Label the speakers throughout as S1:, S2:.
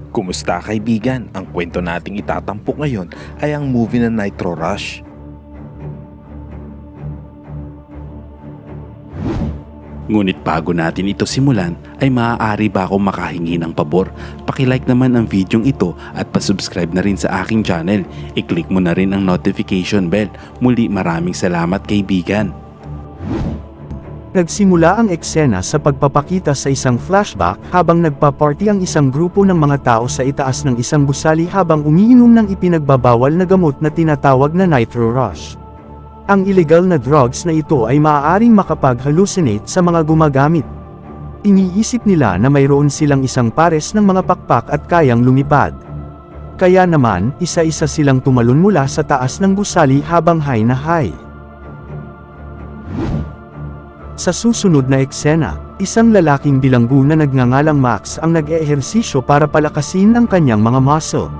S1: Kumusta kaibigan? Ang kwento nating itatampok ngayon ay ang movie na Nitro Rush. Ngunit bago natin ito simulan, ay maaari ba akong makahingi ng pabor? Pakilike naman ang videong ito at pasubscribe na rin sa aking channel. I-click mo na rin ang notification bell. Muli maraming salamat kaibigan.
S2: Nagsimula ang eksena sa pagpapakita sa isang flashback habang nagpa-party ang isang grupo ng mga tao sa itaas ng isang gusali habang umiinom ng ipinagbabawal na gamot na tinatawag na Nitro Rush. Ang illegal na drugs na ito ay maaaring makapag-hallucinate sa mga gumagamit. Iniisip nila na mayroon silang isang pares ng mga pakpak at kayang lumipad. Kaya naman, isa-isa silang tumalon mula sa taas ng gusali habang high na high. Sa susunod na eksena, isang lalaking bilanggo na nagngangalang Max ang nag-eehersisyo para palakasin ang kanyang mga muscle.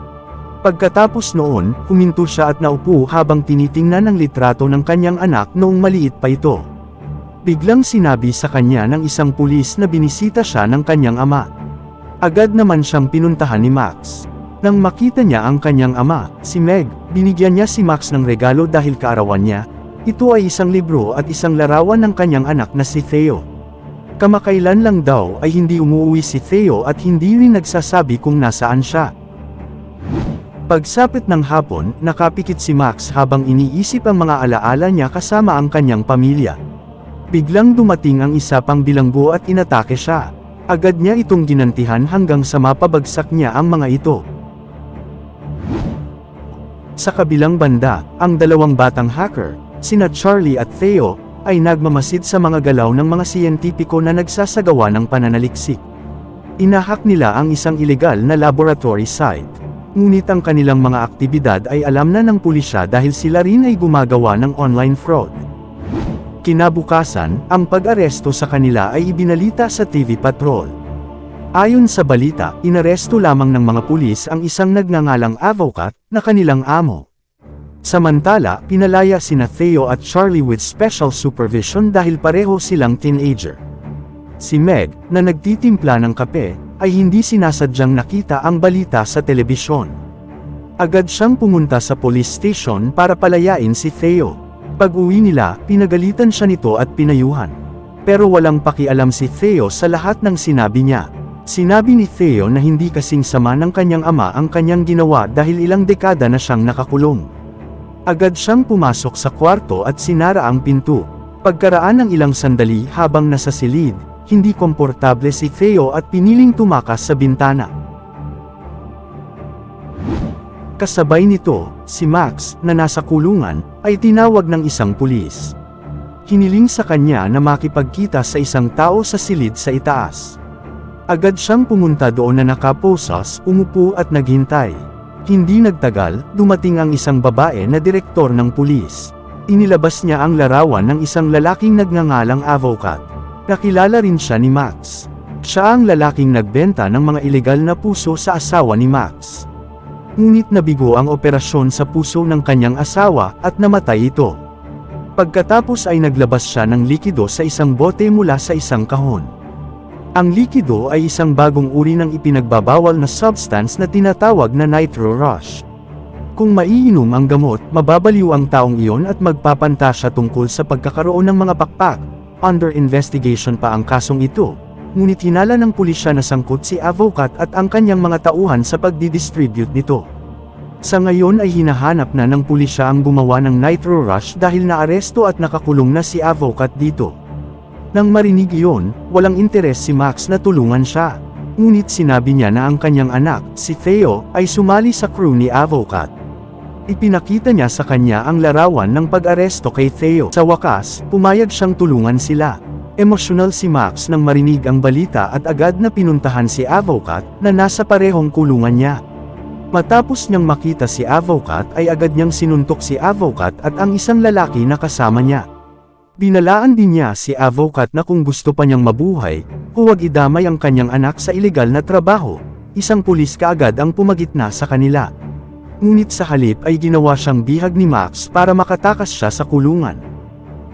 S2: Pagkatapos noon, huminto siya at naupo habang tinitingnan ang litrato ng kanyang anak noong maliit pa ito. Biglang sinabi sa kanya ng isang pulis na binisita siya ng kanyang ama. Agad naman siyang pinuntahan ni Max. Nang makita niya ang kanyang ama, si Meg, binigyan niya si Max ng regalo dahil kaarawan niya. Ito ay isang libro at isang larawan ng kanyang anak na si Theo. Kamakailan lang daw ay hindi umuwi si Theo at hindi rin nagsasabi kung nasaan siya. Pagsapit ng hapon, nakapikit si Max habang iniisip ang mga alaala niya kasama ang kanyang pamilya. Biglang dumating ang isa pang bilanggo at inatake siya. Agad niya itong ginantihan hanggang sa mapabagsak niya ang mga ito. Sa kabilang banda, ang dalawang batang hacker, sina Charlie at Theo, ay nagmamasid sa mga galaw ng mga siyentipiko na nagsasagawa ng pananaliksik. Inahak nila ang isang ilegal na laboratory site. Ngunit ang kanilang mga aktibidad ay alam na ng pulisya dahil sila rin ay gumagawa ng online fraud. Kinabukasan, ang pag-aresto sa kanila ay ibinalita sa TV Patrol. Ayon sa balita, inaresto lamang ng mga pulis ang isang nagngangalang advocate na kanilang amo. Samantala, pinalaya sina Theo at Charlie with special supervision dahil pareho silang teenager. Si Meg, na nagtitimpla ng kape, ay hindi sinasadyang nakita ang balita sa telebisyon. Agad siyang pumunta sa police station para palayain si Theo. Pag-uwi nila, pinagalitan siya nito at pinayuhan. Pero walang pakialam si Theo sa lahat ng sinabi niya. Sinabi ni Theo na hindi kasing sama ng kanyang ama ang kanyang ginawa dahil ilang dekada na siyang nakakulong. Agad siyang pumasok sa kwarto at sinara ang pinto. Pagkaraan ng ilang sandali habang nasa silid, hindi komportable si Theo at piniling tumakas sa bintana. Kasabay nito, si Max, na nasa kulungan, ay tinawag ng isang pulis. Hiniling sa kanya na makipagkita sa isang tao sa silid sa itaas. Agad siyang pumunta doon na nakaposas, umupo at naghintay. Hindi nagtagal, dumating ang isang babae na direktor ng pulis. Inilabas niya ang larawan ng isang lalaking nagngangalang advocate. Nakilala rin siya ni Max. Siya ang lalaking nagbenta ng mga ilegal na puso sa asawa ni Max. Ngunit nabigo ang operasyon sa puso ng kanyang asawa at namatay ito. Pagkatapos ay naglabas siya ng likido sa isang bote mula sa isang kahon. Ang likido ay isang bagong uri ng ipinagbabawal na substance na tinatawag na Nitro Rush. Kung maiinom ang gamot, mababaliw ang taong iyon at magpapantasya tungkol sa pagkakaroon ng mga pakpak. Under investigation pa ang kasong ito, ngunit hinala ng pulisya na sangkot si advocate at ang kanyang mga tauhan sa pagdidistribute nito. Sa ngayon ay hinahanap na ng pulisya ang gumawa ng Nitro Rush dahil naaresto at nakakulong na si advocate dito. Nang marinig iyon, walang interes si Max na tulungan siya. Ngunit sinabi niya na ang kanyang anak, si Theo, ay sumali sa crew ni advocate. Ipinakita niya sa kanya ang larawan ng pag-aresto kay Theo. Sa wakas, pumayag siyang tulungan sila. Emosyonal si Max nang marinig ang balita at agad na pinuntahan si advocate na nasa parehong kulungan niya. Matapos niyang makita si advocate ay agad niyang sinuntok si advocate at ang isang lalaki na kasama niya. Binalaan din niya si advocate na kung gusto pa niyang mabuhay, huwag idamay ang kanyang anak sa ilegal na trabaho. Isang pulis kaagad ang pumagitna sa kanila. Ngunit sa halip ay ginawa siyang bihag ni Max para makatakas siya sa kulungan.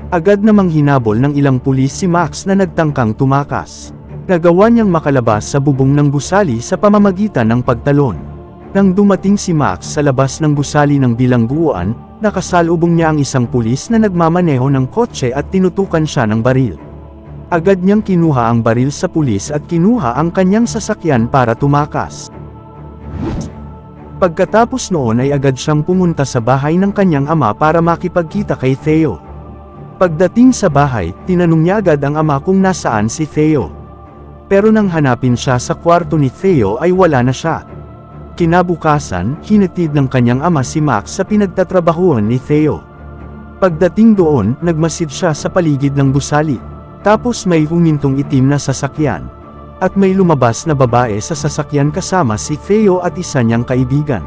S2: Agad namang hinabol ng ilang pulis si Max na nagtangkang tumakas. Nagawa niyang makalabas sa bubong ng gusali sa pamamagitan ng pagtalon. Nang dumating si Max sa labas ng gusali ng bilangguan, nakasalubong niya ang isang pulis na nagmamaneho ng kotse at tinutukan siya ng baril. Agad niyang kinuha ang baril sa pulis at kinuha ang kanyang sasakyan para tumakas. Pagkatapos noon ay agad siyang pumunta sa bahay ng kanyang ama para makipagkita kay Theo. Pagdating sa bahay, tinanong niya agad ang ama kung nasaan si Theo. Pero nang hanapin siya sa kwarto ni Theo ay wala na siya. Kinabukasan, hinatid ng kanyang ama si Max sa pinagtatrabahuan ni Theo. Pagdating doon, nagmasid siya sa paligid ng gusali. Tapos may humintong itim na sasakyan. At may lumabas na babae sa sasakyan kasama si Theo at isa niyang kaibigan.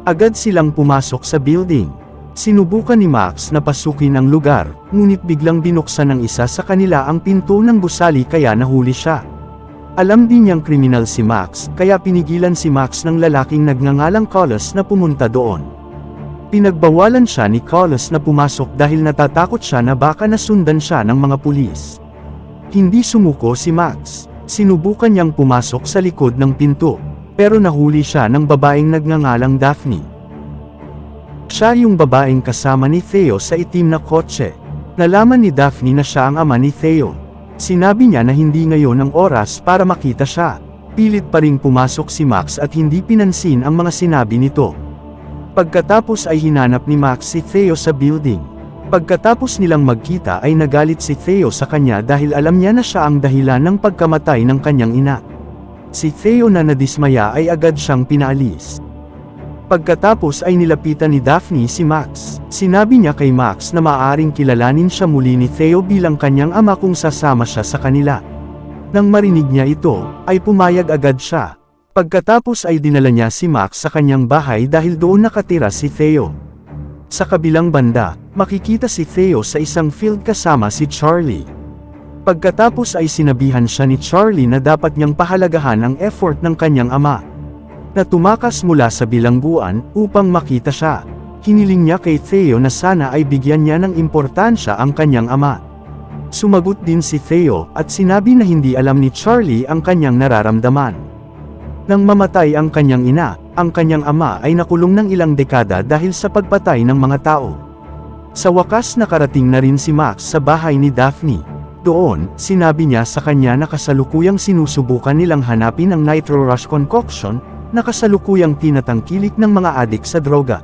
S2: Agad silang pumasok sa building. Sinubukan ni Max na pasukin ang lugar, ngunit biglang binuksan ng isa sa kanila ang pinto ng gusali kaya nahuli siya. Alam din niyang kriminal si Max, kaya pinigilan si Max ng lalaking nagngangalang Carlos na pumunta doon. Pinagbawalan siya ni Carlos na pumasok dahil natatakot siya na baka nasundan siya ng mga pulis. Hindi sumuko si Max. Sinubukan niyang pumasok sa likod ng pinto, pero nahuli siya ng babaeng nagngangalang Daphne. Siya yung babaeng kasama ni Theo sa itim na kotse. Nalaman ni Daphne na siya ang ama ni Theo. Sinabi niya na hindi ngayon ang oras para makita siya. Pilit pa ring pumasok si Max at hindi pinansin ang mga sinabi nito. Pagkatapos ay hinanap ni Max si Theo sa building. Pagkatapos nilang magkita ay nagalit si Theo sa kanya dahil alam niya na siya ang dahilan ng pagkamatay ng kanyang ina. Si Theo na nadismaya ay agad siyang pinaalis. Pagkatapos ay nilapitan ni Daphne si Max. Sinabi niya kay Max na maaaring kilalanin siya muli ni Theo bilang kanyang ama kung sasama siya sa kanila. Nang marinig niya ito, ay pumayag agad siya. Pagkatapos ay dinala niya si Max sa kanyang bahay dahil doon nakatira si Theo. Sa kabilang banda, makikita si Theo sa isang field kasama si Charlie. Pagkatapos ay sinabihan siya ni Charlie na dapat niyang pahalagahan ang effort ng kanyang ama, na tumakas mula sa bilangguan upang makita siya. Hiniling niya kay Theo na sana ay bigyan niya ng importansya ang kanyang ama. Sumagot din si Theo at sinabi na hindi alam ni Charlie ang kanyang nararamdaman. Nang mamatay ang kanyang ina, ang kanyang ama ay nakulong ng ilang dekada dahil sa pagpatay ng mga tao. Sa wakas nakarating na rin si Max sa bahay ni Daphne. Doon, sinabi niya sa kanya na kasalukuyang sinusubukan nilang hanapin ang Nitro Rush concoction, na kasalukuyang tinatangkilik ng mga adik sa droga.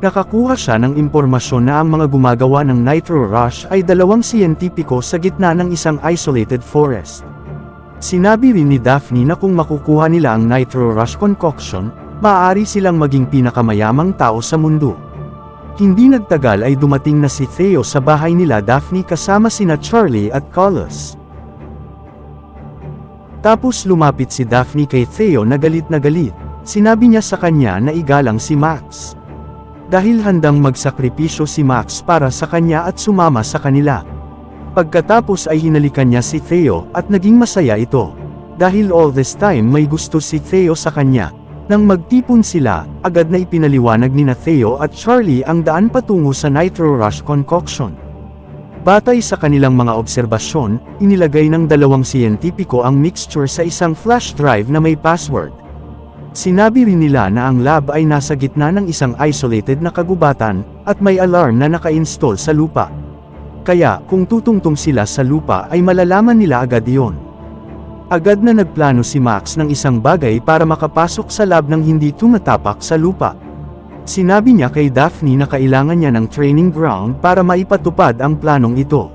S2: Nakakuha siya ng impormasyon na ang mga gumagawa ng Nitro Rush ay dalawang siyentipiko sa gitna ng isang isolated forest. Sinabi rin ni Daphne na kung makukuha nila ang Nitro Rush concoction, maaari silang maging pinakamayamang tao sa mundo. Hindi nagtagal ay dumating na si Theo sa bahay nila Daphne kasama sina Charlie at Carlos. Tapos lumapit si Daphne kay Theo na galit na galit. Sinabi niya sa kanya na igalang si Max. Dahil handang magsakripisyo si Max para sa kanya at sumama sa kanila. Pagkatapos ay hinalikan niya si Theo at naging masaya ito. Dahil all this time may gusto si Theo sa kanya. Nang magtipon sila, agad na ipinaliwanag ni Theo at Charlie ang daan patungo sa Nitro Rush concoction. Batay sa kanilang mga obserbasyon, inilagay ng dalawang siyentipiko ang mixture sa isang flash drive na may password. Sinabi rin nila na ang lab ay nasa gitna ng isang isolated na kagubatan, at may alarm na naka-install sa lupa. Kaya, kung tutungtong sila sa lupa ay malalaman nila agad iyon. Agad na nagplano si Max ng isang bagay para makapasok sa lab nang hindi tumatapak sa lupa. Sinabi niya kay Daphne na kailangan niya ng training ground para maipatupad ang planong ito.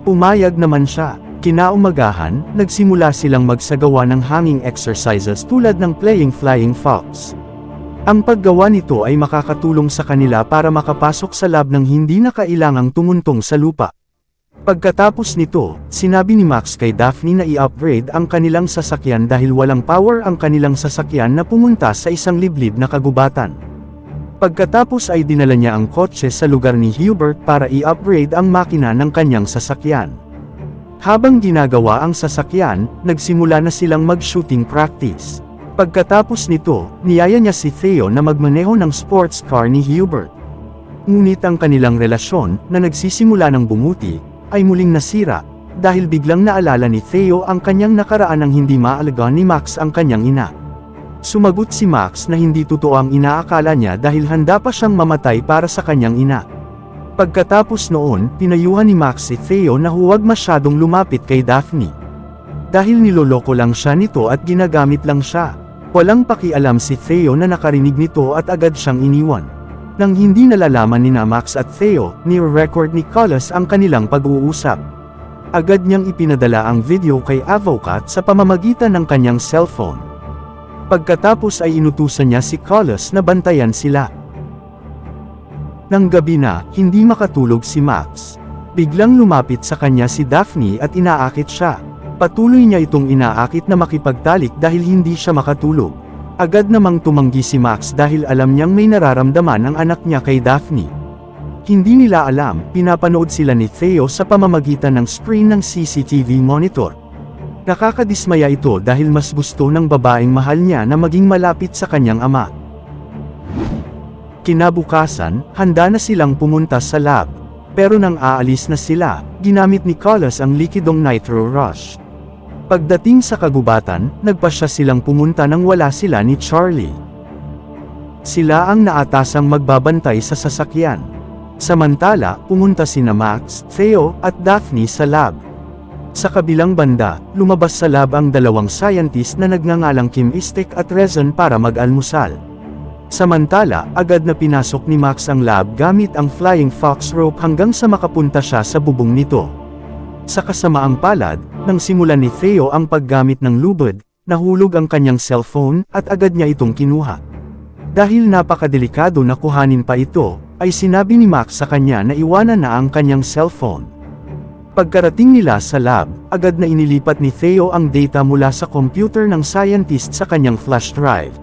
S2: Pumayag naman siya. Kinaumagahan, nagsimula silang magsagawa ng hanging exercises tulad ng playing flying fox. Ang paggawa nito ay makakatulong sa kanila para makapasok sa lab nang hindi na kailangang tumuntong sa lupa. Pagkatapos nito, sinabi ni Max kay Daphne na i-upgrade ang kanilang sasakyan dahil walang power ang kanilang sasakyan na pumunta sa isang liblib na kagubatan. Pagkatapos ay dinala niya ang kotse sa lugar ni Hubert para i-upgrade ang makina ng kanyang sasakyan. Habang ginagawa ang sasakyan, nagsimula na silang mag-shooting practice. Pagkatapos nito, niyaya niya si Theo na magmaneho ng sports car ni Hubert. Ngunit ang kanilang relasyon, na nagsisimula ng bumuti, ay muling nasira, dahil biglang naalala ni Theo ang kanyang nakaraan nang hindi maalagaan ni Max ang kanyang ina. Sumagot si Max na hindi totoo ang inaakala niya dahil handa pa siyang mamatay para sa kanyang ina. Pagkatapos noon, pinayuhan ni Max si Theo na huwag masyadong lumapit kay Daphne. Dahil niloloko lang siya nito at ginagamit lang siya. Walang pakialam si Theo na nakarinig nito at agad siyang iniwan. Nang hindi nalalaman ni Max at Theo, ni-record ni Carlos ang kanilang pag-uusap. Agad niyang ipinadala ang video kay Avocat sa pamamagitan ng kanyang cellphone. Pagkatapos ay inutusan niya si Carlos na bantayan sila. Nang gabi na, hindi makatulog si Max. Biglang lumapit sa kanya si Daphne at inaakit siya. Patuloy niya itong inaakit na makipagtalik dahil hindi siya makatulog. Agad namang tumanggi si Max dahil alam niyang may nararamdaman ang anak niya kay Daphne. Hindi nila alam, pinapanood sila ni Theo sa pamamagitan ng screen ng CCTV monitor. Nakakadismaya ito dahil mas gusto ng babaeng mahal niya na maging malapit sa kanyang ama. Kinabukasan, handa na silang pumunta sa lab. Pero nang aalis na sila, ginamit ni Carlos ang likidong Nitro Rush. Pagdating sa kagubatan, nagpasya silang pumunta nang wala sila ni Charlie. Sila ang naatasang magbabantay sa sasakyan. Samantala, pumunta sina Max, Theo, at Daphne sa lab. Sa kabilang banda, lumabas sa lab ang dalawang scientist na nagngangalang Kim Istek at Rezon para mag-almusal. Samantala, agad na pinasok ni Max ang lab gamit ang Flying Fox rope hanggang sa makapunta siya sa bubong nito. Sa kasamaang palad, nang simulan ni Theo ang paggamit ng lubid, nahulog ang kanyang cellphone at agad niya itong kinuha. Dahil napakadelikado na kuhanin pa ito, ay sinabi ni Max sa kanya na iwanan na ang kanyang cellphone. Pagkarating nila sa lab, agad na inilipat ni Theo ang data mula sa computer ng scientist sa kanyang flash drive.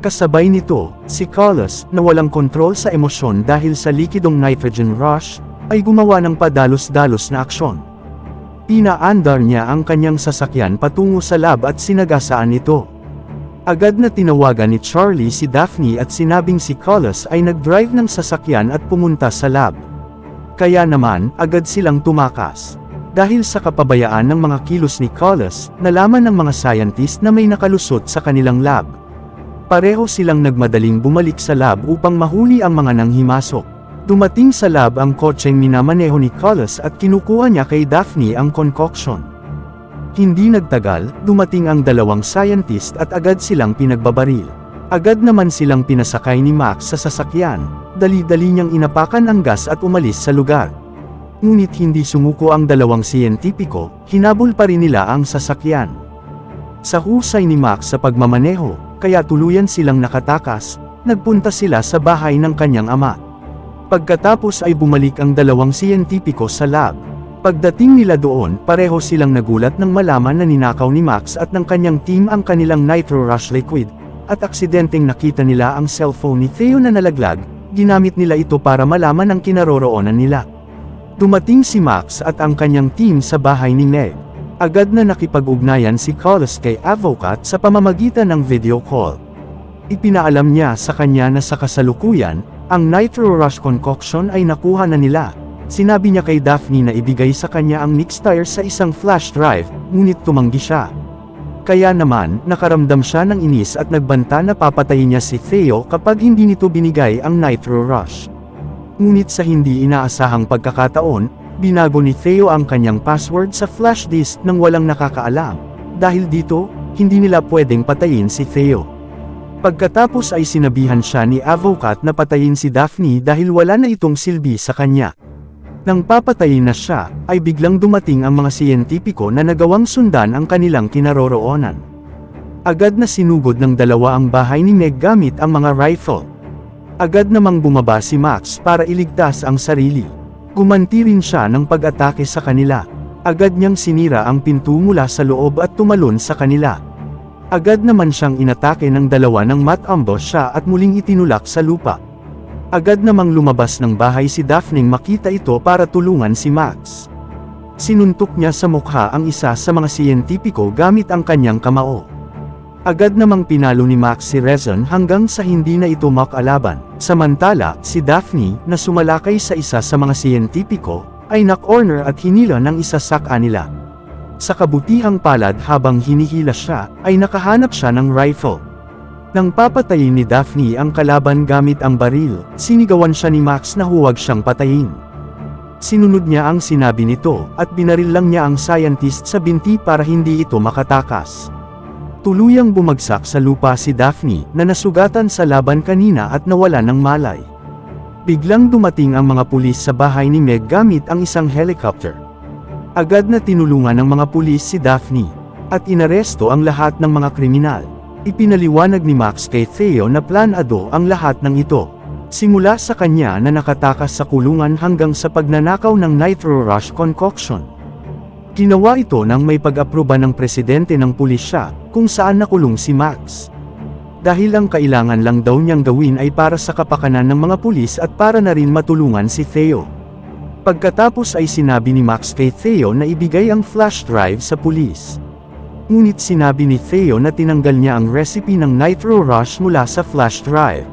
S2: Kasabay nito, si Carlos, na walang kontrol sa emosyon dahil sa likidong nitrogen rush, ay gumawa ng padalos-dalos na aksyon. Pinaandar niya ang kanyang sasakyan patungo sa lab at sinagasaan ito. Agad na tinawagan ni Charlie si Daphne at sinabing si Carlos ay nag-drive ng sasakyan at pumunta sa lab. Kaya naman, agad silang tumakas. Dahil sa kapabayaan ng mga kilos ni Carlos, nalaman ng mga scientist na may nakalusot sa kanilang lab. Pareho silang nagmadaling bumalik sa lab upang mahuli ang mga nanghimasok. Dumating sa lab ang kotseng minamaneho ni Carlos at kinukuha niya kay Daphne ang concoction. Hindi nagtagal, dumating ang dalawang scientist at agad silang pinagbabaril. Agad naman silang pinasakay ni Max sa sasakyan. Dali-dali niyang inapakan ang gas at umalis sa lugar. Ngunit hindi sumuko ang dalawang siyentipiko, hinabol pa rin nila ang sasakyan. Sa husay ni Max sa pagmamaneho, kaya tuluyan silang nakatakas, nagpunta sila sa bahay ng kanyang ama. Pagkatapos ay bumalik ang dalawang siyentipiko sa lab. Pagdating nila doon, pareho silang nagulat nang malaman na ninakaw ni Max at ng kanyang team ang kanilang Nitro Rush liquid, at aksidenteng nakita nila ang cellphone ni Theo na nalaglag, ginamit nila ito para malaman ang kinaroroonan nila. Dumating si Max at ang kanyang team sa bahay ni Meg. Agad na nakipag-ugnayan si Carlos kay Avocat sa pamamagitan ng video call. Ipinaalam niya sa kanya na sa kasalukuyan, ang Nitro Rush concoction ay nakuha na nila. Sinabi niya kay Daphne na ibigay sa kanya ang mixture sa isang flash drive, ngunit tumanggi siya. Kaya naman, nakaramdam siya ng inis at nagbanta na papatayin niya si Theo kapag hindi nito binigay ang Nitro Rush. Ngunit sa hindi inaasahang pagkakataon, binago ni Theo ang kanyang password sa flash disk nang walang nakakaalam. Dahil dito, hindi nila pwedeng patayin si Theo. Pagkatapos ay sinabihan siya ni Avocat na patayin si Daphne dahil wala na itong silbi sa kanya. Nang papatayin na siya, ay biglang dumating ang mga siyentipiko na nagawang sundan ang kanilang kinaroroonan. Agad na sinugod ng dalawa ang bahay ni Meg gamit ang mga rifle. Agad namang bumaba si Max para iligtas ang sarili. Gumanti rin siya ng pag-atake sa kanila. Agad niyang sinira ang pinto mula sa loob at tumalon sa kanila. Agad naman siyang inatake ng dalawa nang mat-ambush siya at muling itinulak sa lupa. Agad namang lumabas ng bahay si Daphne makita ito para tulungan si Max. Sinuntok niya sa mukha ang isa sa mga siyentipiko gamit ang kanyang kamao. Agad namang pinalo ni Max si Rezon hanggang sa hindi na ito makalaban. Samantala, si Daphne, na sumalakay sa isa sa mga siyentipiko, ay na-corner at hinila ng isa sa kanila. Sa kabutihang palad habang hinihila siya, ay nakahanap siya ng rifle. Nang papatayin ni Daphne ang kalaban gamit ang baril, sinigawan siya ni Max na huwag siyang patayin. Sinunod niya ang sinabi nito, at binaril lang niya ang scientist sa binti para hindi ito makatakas. Tuluyang bumagsak sa lupa si Daphne, na nasugatan sa laban kanina at nawala ng malay. Biglang dumating ang mga pulis sa bahay ni Meg gamit ang isang helicopter. Agad na tinulungan ng mga pulis si Daphne, at inaresto ang lahat ng mga kriminal. Ipinaliwanag ni Max kay Theo na planado ang lahat ng ito. Simula sa kanya na nakatakas sa kulungan hanggang sa pagnanakaw ng Nitro Rush concoction. Ginawa ito nang may pag-aproba ng presidente ng pulisya, kung saan nakulong si Max. Dahil ang kailangan lang daw niyang gawin ay para sa kapakanan ng mga pulis at para na rin matulungan si Theo. Pagkatapos ay sinabi ni Max kay Theo na ibigay ang flash drive sa pulis. Ngunit sinabi ni Theo na tinanggal niya ang recipe ng Nitro Rush mula sa flash drive.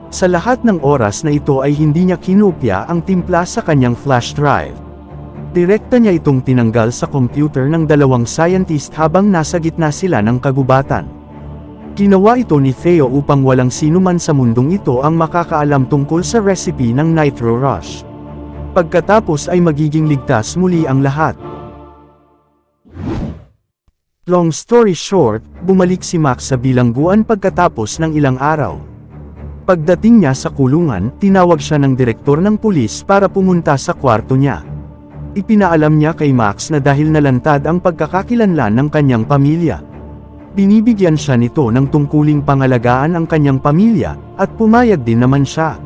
S2: Sa lahat ng oras na ito ay hindi niya kinopya ang timpla sa kanyang flash drive. Direkta niya itong tinanggal sa computer ng dalawang scientist habang nasa gitna sila ng kagubatan. Ginawa ito ni Theo upang walang sino man sa mundong ito ang makakaalam tungkol sa recipe ng Nitro Rush. Pagkatapos ay magiging ligtas muli ang lahat. Long story short, bumalik si Max sa bilangguan pagkatapos ng ilang araw. Pagdating niya sa kulungan, tinawag siya ng direktor ng pulis para pumunta sa kwarto niya. Ipinaalam niya kay Max na dahil nalantad ang pagkakakilanlan ng kanyang pamilya. Binibigyan siya nito ng tungkuling pangalagaan ang kanyang pamilya, at pumayag din naman siya.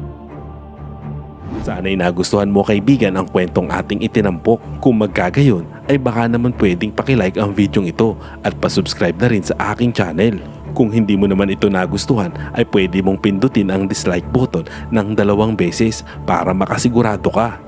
S1: Sana'y nagustuhan mo kaibigan ang kwentong ating itinampok. Kung magkagayon, ay baka naman pwedeng pakilike ang videong ito at pasubscribe na rin sa aking channel. Kung hindi mo naman ito nagustuhan, ay pwede mong pindutin ang dislike button ng 2 beses para makasigurado ka.